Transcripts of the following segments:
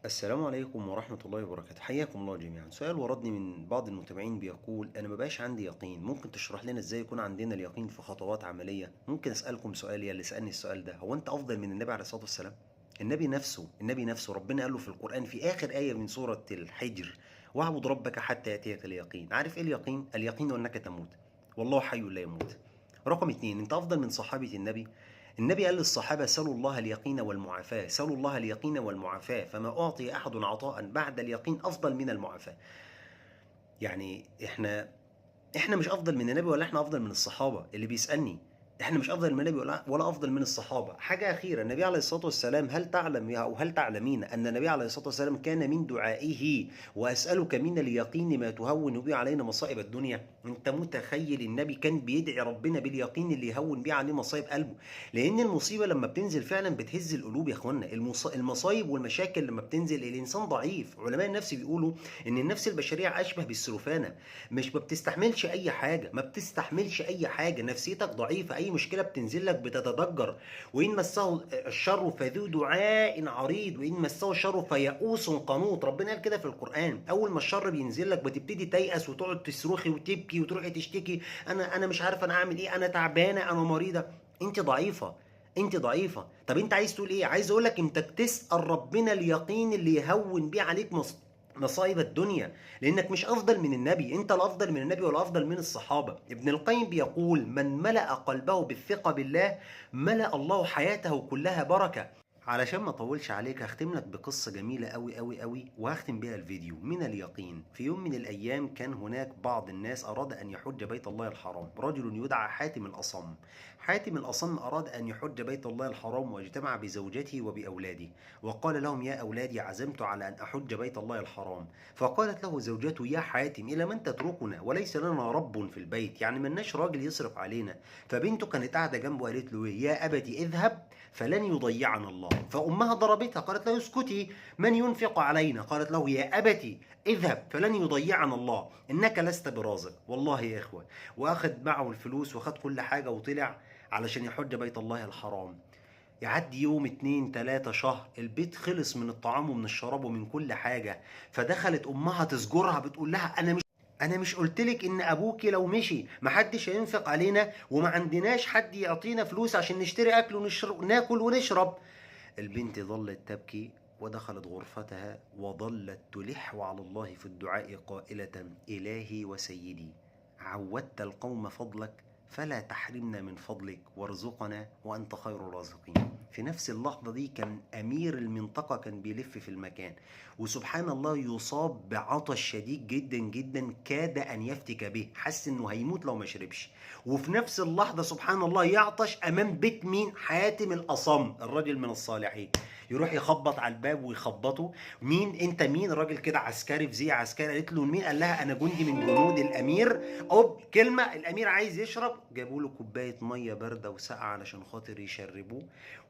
السلام عليكم ورحمة الله وبركاته، حياكم الله جميعا. سؤال وردني من بعض المتابعين بيقول: أنا مبقاش عندي يقين، ممكن تشرح لنا إزاي يكون عندنا اليقين في خطوات عملية؟ ممكن أسألكم سؤال يا اللي سألني السؤال ده: هو أنت أفضل من النبي عليه الصلاة والسلام؟ النبي نفسه ربنا قال له في القرآن في آخر آية من سورة الحجر: واعبد ربك حتى يأتيك اليقين. عارف إيه اليقين؟ اليقين أنك تموت، والله حي لا يموت. رقم اتنين: أنت أفضل من صحابة النبي؟ النبي قال للصحابة: سلوا الله اليقين والمعافاة، سلوا الله اليقين والمعافاة، فما أعطي أحد عطاء بعد اليقين أفضل من المعافاة. يعني احنا مش افضل من النبي ولا احنا افضل من الصحابه؟ اللي بيسالني احنا مش افضل من النبي ولا افضل من الصحابه. حاجه اخيره: النبي عليه الصلاه والسلام، هل تعلم او هل تعلمين ان النبي عليه الصلاه والسلام كان من دعائه: واسالك من اليقين ما تهون به علينا مصائب الدنيا؟ انت متخيل النبي كان بيدعي ربنا باليقين اللي يهون بيه عليه مصائب قلبه؟ لان المصيبه لما بتنزل فعلا بتهز القلوب يا اخوانا. المصايب والمشاكل لما بتنزل الانسان ضعيف. علماء النفس بيقولوا ان النفس البشريه اشبه بالسلوفانه، مش ما بتستحملش اي حاجه، ما بتستحملش اي حاجه. نفسيتك ضعيفه، اي مشكله بتنزل لك بتتضجر. وان مسه الشر فذو دعاء عريض، وان مسه الشر فيئوس قنوط. ربنا قال كده في القران. اول ما الشر بينزل لك بتبتدي تيأس وتقعد تصرخي وتبكي وتروحي تشتكي: انا مش عارفه انا اعمل ايه، انا تعبانه، انا مريضه. انت ضعيفه، انت ضعيفه. طب انت عايز تقول ايه؟ عايز اقول لك انت بتسأل ربنا اليقين اللي يهون بيه عليك مصايب الدنيا، لانك مش افضل من النبي. انت لا افضل من النبي ولا افضل من الصحابه. ابن القيم بيقول: من ملأ قلبه بالثقه بالله ملأ الله حياته كلها بركه. علشان ما اطولش عليك هختم لك بقصه جميله قوي قوي قوي، وهختم بيها الفيديو. من اليقين: في يوم من الايام كان هناك بعض الناس اراد ان يحج بيت الله الحرام. رجل يدعى حاتم الاصم. حاتم الاصم اراد ان يحج بيت الله الحرام، واجتمع بزوجته وباولاده وقال لهم: يا اولادي، عزمت على ان احج بيت الله الحرام. فقالت له زوجته: يا حاتم، الى من تتركنا وليس لنا رب في البيت؟ يعني ملناش راجل يصرف علينا. فبنته كانت قاعده جنبه قالت له: يا ابتي اذهب فلن يضيعنا الله. فامها ضربتها، قالت له: اسكتي، من ينفق علينا؟ قالت له: يا ابتي اذهب فلن يضيعنا الله، انك لست برازق. والله يا اخوه، واخد معه الفلوس واخد كل حاجه وطلع علشان يحج بيت الله الحرام. يعدي يوم اتنين تلاتة شهر، البيت خلص من الطعام ومن الشراب ومن كل حاجة. فدخلت أمها تزجرها بتقول لها: أنا مش قلتلك إن أبوكي لو مشي محدش هينفق علينا وما عندناش حد يعطينا فلوس عشان نشتري أكل ونشرب، ناكل ونشرب؟ البنت ظلت تبكي ودخلت غرفتها وظلت تلح على الله في الدعاء قائلة: إلهي وسيدي، عودت القوم فضلك فلا تحرمنا من فضلك وارزقنا وأنت خير الرازقين. في نفس اللحظة دي كان أمير المنطقة كان بيلف في المكان، وسبحان الله يصاب بعطش شديد جدا جدا، كاد أن يفتك به، حس إنه هيموت لو ما شربش. وفي نفس اللحظة سبحان الله يعطش أمام بيت مين؟ حاتم الأصم، الراجل من الصالحين. يروح يخبط على الباب ويخبطه: مين انت؟ مين؟ راجل كده عسكري في زي عسكري. قالت له: مين؟ قال لها: انا جندي من جنود الامير. اوب كلمه، الامير عايز يشرب. جابوا له كوبايه ميه بارده وساقعه علشان خاطر يشربوه.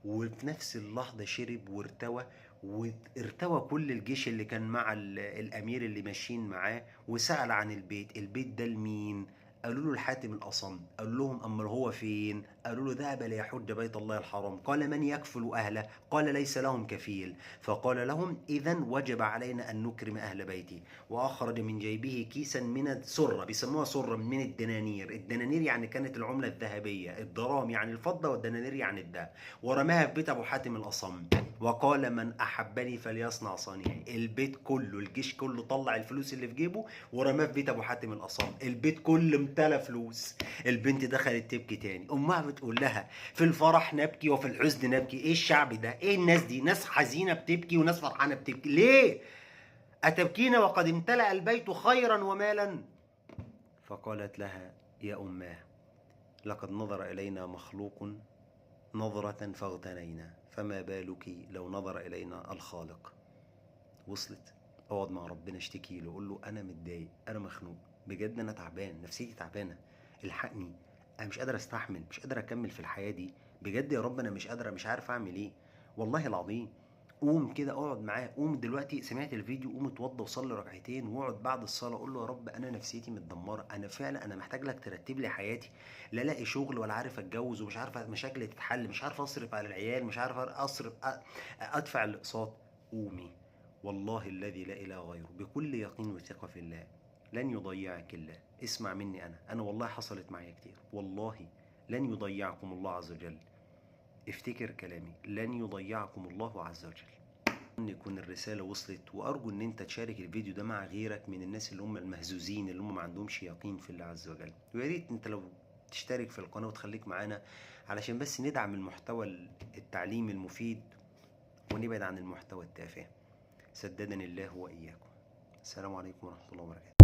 وفي نفس اللحظه شرب وارتوى. وارتوى كل الجيش اللي كان مع الامير اللي ماشيين معاه. وسأل عن البيت ده لمين؟ قالوا له: الحاتم الأصم. قال لهم: أما هو فين؟ قالوا له: ذهب ليحج بيت الله الحرام. قال: من يكفل أهله؟ قال: ليس لهم كفيل. فقال لهم: إذا وجب علينا أن نكرم أهل بيتي. وأخرج من جيبه كيسا من السرة، بيسموها سرة، من الدنانير. الدنانير يعني كانت العملة الذهبية، الدراهم يعني الفضة، والدنانير يعني الذهب. ورماها في بيت أبو حاتم الأصم. وقال: من أحبني فليصنع صنيعي. البيت كله، الجيش كله طلع الفلوس اللي في جيبه ورماه في بيت أبو حاتم الأصم. البيت كله امتلى فلوس. البنت دخلت تبكي تاني. أمها بتقول لها: في الفرح نبكي وفي الحزن نبكي. إيه الشعب ده؟ إيه الناس دي؟ ناس حزينة بتبكي وناس فرحانة بتبكي ليه؟ أتبكين وقد امتلأ البيت خيرا ومالا؟ فقالت لها: يا أماه، لقد نظر إلينا مخلوق نظرة فاغتنينا، فما بالك لو نظر إلينا الخالق؟ وصلت؟ اقعد مع ربنا، اشتكي له، قول له: انا متضايق، انا مخنوق بجد، انا تعبان، نفسيتي تعبانه، الحقني، انا مش قادر استحمل، مش قادر اكمل في الحياه دي بجد يا رب، انا مش قادره، مش عارف اعمل ايه والله العظيم. قوم كده اقعد معاه، قوم دلوقتي سمعت الفيديو، قوم اتوضى وصلي ركعتين واقعد بعد الصلاه قول له: يا رب انا نفسيتي متدمره، انا فعلا انا محتاج لك ترتب لي حياتي، لا الاقي شغل ولا عارف اتجوز ومش عارف مشاكلي تتحل، مش عارف اصرف على العيال، مش عارف اصرف ادفع الاقساط. قومي، والله الذي لا إله غيره بكل يقين وثقة في الله لن يضيعك الله. اسمع مني، أنا والله حصلت معايا كتير، والله لن يضيعكم الله عز وجل. افتكر كلامي، لن يضيعكم الله عز وجل. ان يكون الرسالة وصلت، وارجو ان انت تشارك الفيديو ده مع غيرك من الناس اللي هم المهزوزين، اللي هم ما عندهمش يقين في الله عز وجل. ويا ريت انت لو تشترك في القناة وتخليك معانا علشان بس ندعم المحتوى التعليمي المفيد ونبعد عن المحتوى التافه. سددني الله وإياكم. السلام عليكم ورحمة الله وبركاته.